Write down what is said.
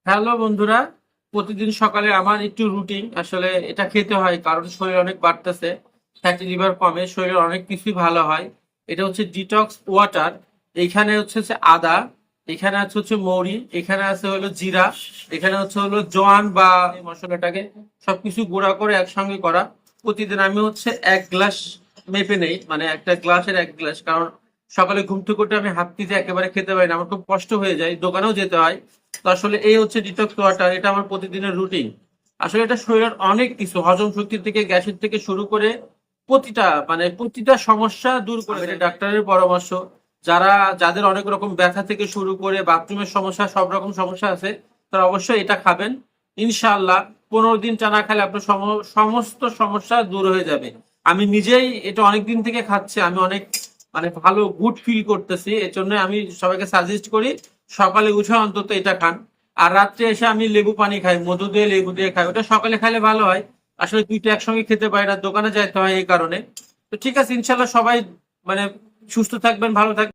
Hello বন্ধুরা, প্রতিদিন সকালে আমার একটু রুটিন আসলে এটা খেতে হয় কারণ শরীর অনেক বাড়তেছে। ফ্যাটি লিভার কমে, শরীরের অনেক কিছুই ভালো হয়। এটা হচ্ছে ডিটক্স ওয়াটার। এখানে হচ্ছে আদা, এখানে হচ্ছে মৌরি, এখানে আছে হলো জিরা, এখানে হলো জোয়ান বা এই মশলাটাকে সবকিছু গুঁড়া করে একসঙ্গে করা। প্রতিদিন আমি এক গ্লাস মেপে নেই, মানে একটা গ্লাসের এক গ্লাস, কারণ সকালে ঘুম থেকে উঠে আমি হাত দিয়ে একেবারে খেতে পারি না, আমার খুব কষ্ট হয়ে যায়, দোকানেও যেতে হয়। তো আসলে এই হচ্ছে ডিটক্স ওয়াটার, এটা আমার প্রতিদিনের রুটিন। আসলে এটা শরীরের অনেক কিছু, হজম শক্তি থেকে গ্যাসের থেকে শুরু করে প্রতিটা সমস্যা দূর করে দেয়। ডাক্তারের পরামর্শ, যাদের অনেক রকম ব্যথা থেকে শুরু করে বাথরুমের সমস্যা, সব রকম সমস্যা আছে, তারা অবশ্যই এটা খাবেন। ইনশাআল্লাহ 15 দিন টানা খেলে আপনার সমস্ত সমস্যা দূর হয়ে যাবে। আমি নিজেই এটা অনেক দিন থেকে খাচ্ছি, আমি অনেক ভালো গুড ফিল করতেছি। এর জন্য আমি সবাইকে সাজেস্ট করি সকালে উঠে অন্তত এটা খান। আর রাত্রে এসে আমি লেবু পানি খাই, মধু দিয়ে লেবু দিয়ে খাই, ওটা সকালে খাইলে ভালো হয়। আসলে দুইটা একসঙ্গে খেতে পারি না, দোকানে যাইতে হয় এই কারণে। তো ঠিক আছে, ইনশাল্লাহ সবাই মানে সুস্থ থাকবেন, ভালো থাকবেন।